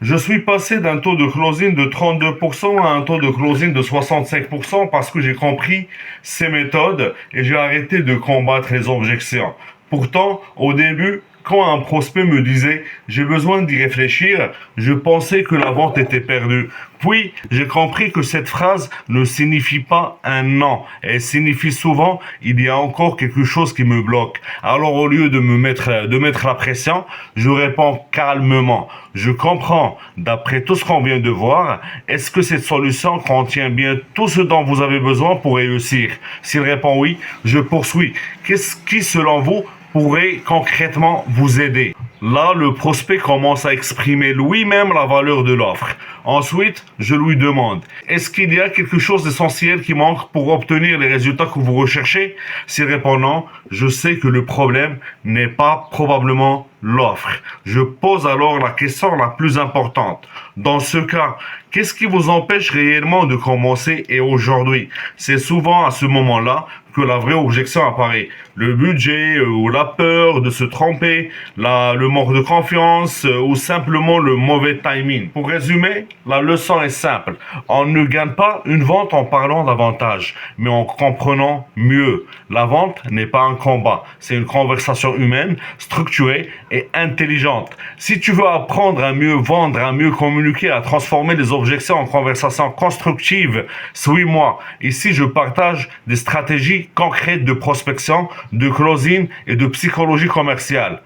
Je suis passé d'un taux de closing de 32% à un taux de closing de 65% parce que j'ai compris ces méthodes et j'ai arrêté de combattre les objections. Pourtant, au début, quand un prospect me disait j'ai besoin d'y réfléchir, je pensais que la vente était perdue. Puis, j'ai compris que cette phrase ne signifie pas un non. Elle signifie souvent il y a encore quelque chose qui me bloque. Alors, au lieu de mettre la pression, je réponds calmement. Je comprends, d'après tout ce qu'on vient de voir, est-ce que cette solution contient bien tout ce dont vous avez besoin pour réussir? S'il répond oui, je poursuis. Qu'est-ce qui, selon vous, pourrait concrètement vous aider? Là, le prospect commence à exprimer lui-même la valeur de l'offre. Ensuite, je lui demande, est-ce qu'il y a quelque chose d'essentiel qui manque pour obtenir les résultats que vous recherchez? S'il répond non, je sais que le problème n'est pas probablement l'offre. Je pose alors la question la plus importante. Dans ce cas, qu'est-ce qui vous empêche réellement de commencer et aujourd'hui? C'est souvent à ce moment-là que la vraie objection apparaît. Le budget ou la peur de se tromper, le manque de confiance ou simplement le mauvais timing. Pour résumer, la leçon est simple. On ne gagne pas une vente en parlant davantage, mais en comprenant mieux. La vente n'est pas un combat, c'est une conversation humaine, structurée et intelligente. Si tu veux apprendre à mieux vendre, à mieux communiquer, à transformer les objections en conversations constructives, suis-moi. Ici, je partage des stratégies concrètes de prospection, de closing et de psychologie commerciale.